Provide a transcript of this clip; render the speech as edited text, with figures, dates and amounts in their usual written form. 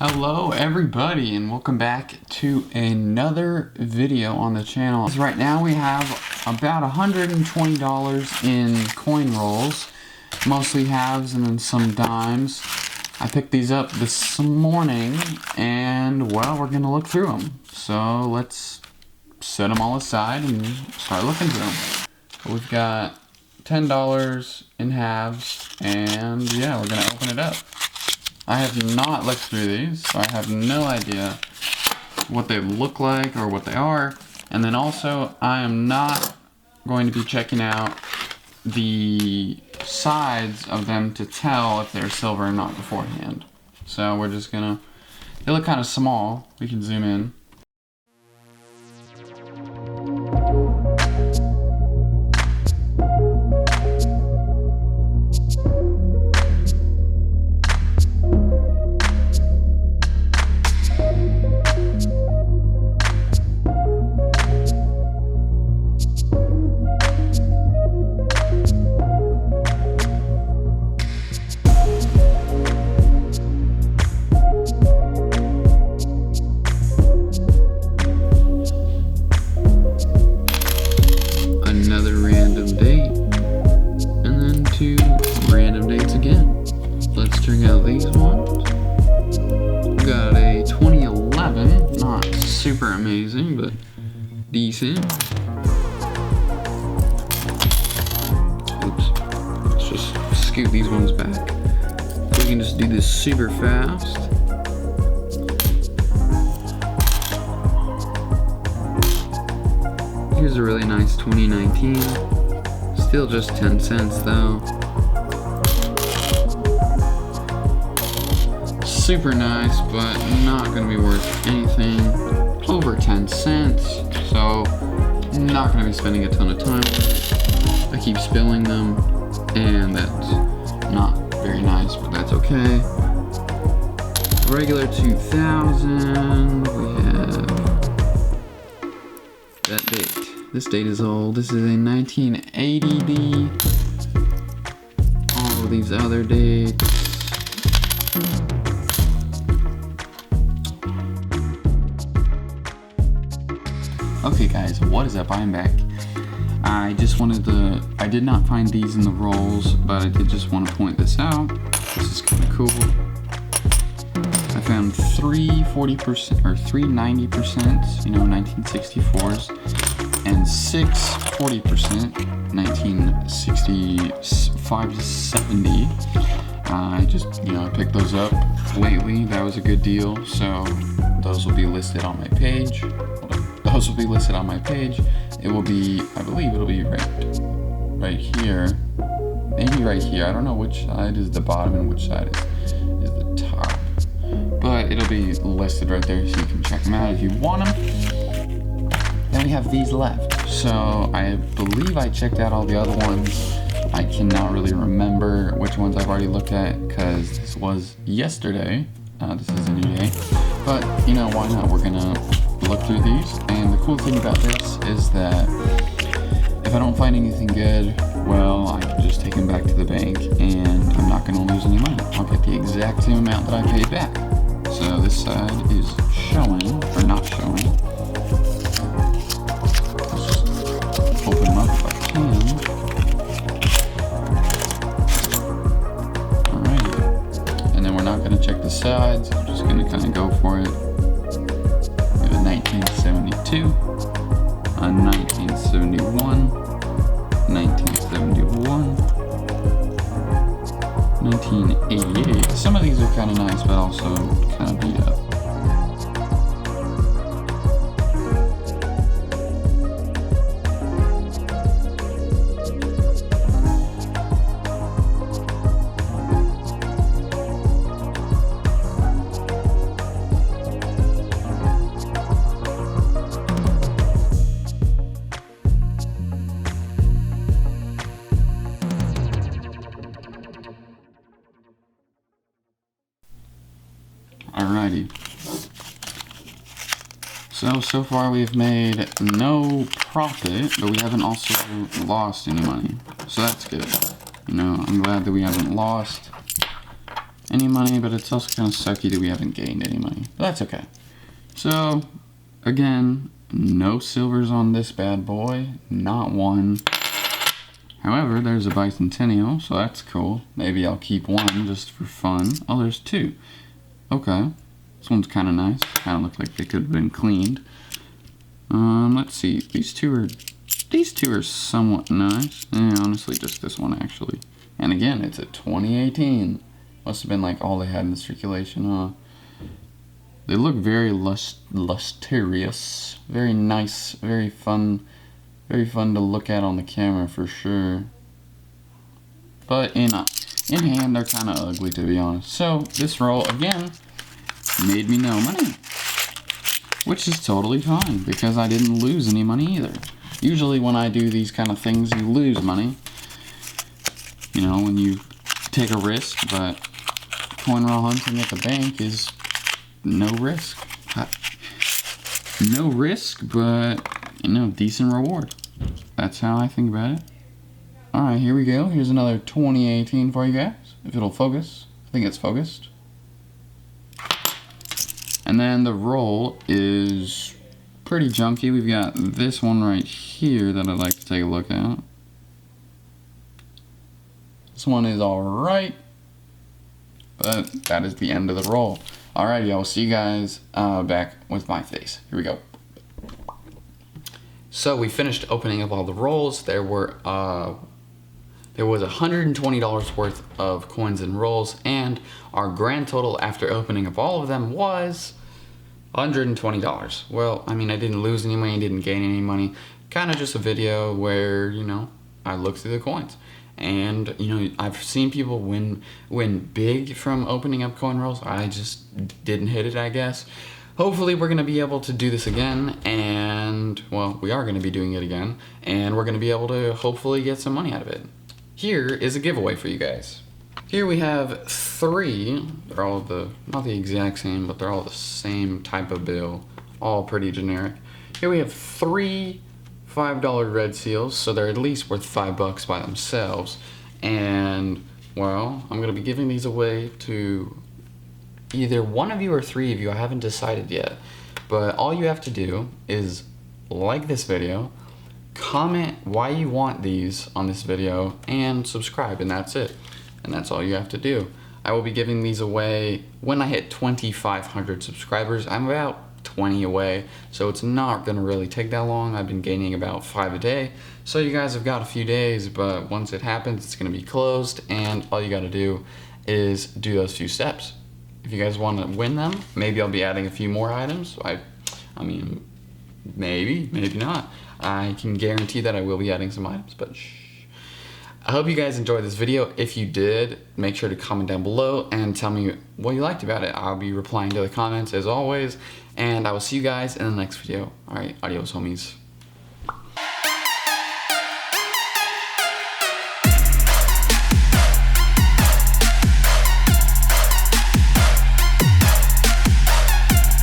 Hello everybody and welcome back to another video on the channel. Right now we have about $120 in coin rolls, mostly halves and then some dimes. I picked these up this morning and well, we're gonna look through them. So let's set them all aside and start looking through them. We've got $10 in halves and yeah, we're gonna open it up. I have not looked through these, so I have no idea what they look like or what they are. And then also, I am not going to be checking out the sides of them to tell if they're silver or not beforehand. So we're just gonna, they look kind of small. We can zoom in. Another random date, and then two random dates again. Let's check out these ones. We got a 2011, not super amazing, but decent. Oops, let's just scoot these ones back. We can just do this super fast. Here's a really nice 2019. Still just 10 cents though. Super nice, but not gonna be worth anything. Over 10 cents, so not gonna be spending a ton of time. I keep spilling them, and that's not very nice, but that's okay. Regular 2000, we have that date. This date is old. This is a 1980 D. All of these other dates. Okay guys, what is up? I'm back. I did not find these in the rolls, but I did just want to point this out. This is kind of cool. I found three 40% or three 90%, 1964s, and six 40%, 1965 to 70. I just, I picked those up lately. That was a good deal, so those will be listed on my page. Those will be listed on my page. It will be, I believe it'll be right here. Maybe right here. I don't know which side is the bottom and which side is the top. But it'll be listed right there so you can check them out if you want them. Then we have these left. So I believe I checked out all the other ones. I cannot really remember which ones I've already looked at because this was yesterday. This is a new day. But, why not? We're gonna look through these. And the cool thing about this is that if I don't find anything good, well, I can just take them back to the bank and I'm not gonna lose any money. I'll get the exact same amount that I paid back. So this side is showing, or not showing. Let's just open them up if I can. Alright. And then we're not going to check the sides. I'm just going to kind of go for it. We have a 1972, a 1971, 1971, 1988. Some of these are kind of nice, but also kind of beat up. Alrighty. So far we've made no profit, but we haven't also lost any money. So that's good. I'm glad that we haven't lost. any money, but it's also kind of sucky that we haven't gained any money. But that's okay. So, again, no silvers on this bad boy. Not one. However, there's a bicentennial, so that's cool. Maybe I'll keep one just for fun. Oh, there's two. Okay. This one's kind of nice. Kind of look like they could have been cleaned. Let's see. These two are somewhat nice. Honestly, just this one, actually. And again, it's a 2018. Must have been like all they had in circulation. They look very lustrous. Very nice. Very fun. Very fun to look at on the camera for sure. But in hand, they're kind of ugly, to be honest. So this roll again made me no money, which is totally fine because I didn't lose any money either. Usually when I do these kind of things, you lose money. You know, when you take a risk, but coin roll hunting at the bank is no risk. No risk, but decent reward. That's how I think about it. Alright, here we go. Here's another 2018 for you guys. If it'll focus. I think it's focused. And then the roll is pretty junky. We've got this one right here that I'd like to take a look at. This one is alright. But that is the end of the roll. Alrighty, I will see you guys back with my face. Here we go. So we finished opening up all the rolls. There was $120 worth of coins and rolls, and our grand total after opening up all of them was $120. Well, I mean, I didn't lose any money, didn't gain any money. Kind of just a video where, I looked through the coins. And, I've seen people win big from opening up coin rolls. I just didn't hit it, I guess. Hopefully we're going to be able to do this again, and, well, we are going to be doing it again, and we're going to be able to hopefully get some money out of it. Here is a giveaway for you guys. Here we have 3, they're all not the exact same, but they're all the same type of bill, all pretty generic. Here we have 3 $5 red seals, so they're at least worth $5 by themselves, and, well, I'm going to be giving these away to either one of you or 3 of you. I haven't decided yet, but all you have to do is like this video, comment why you want these on this video, and subscribe, and that's it. And that's all you have to do. I will be giving these away when I hit 2,500 subscribers. I'm about 20 away, so it's not gonna really take that long. I've been gaining about 5 a day, so you guys have got a few days, but once it happens, it's gonna be closed, and all you gotta do is do those few steps. If you guys want to win them, maybe I'll be adding a few more items. I mean, maybe not. I can guarantee that I will be adding some items, but shh. I hope you guys enjoyed this video. If you did, make sure to comment down below and tell me what you liked about it. I'll be replying to the comments as always, and I will see you guys in the next video. Alright, adios homies.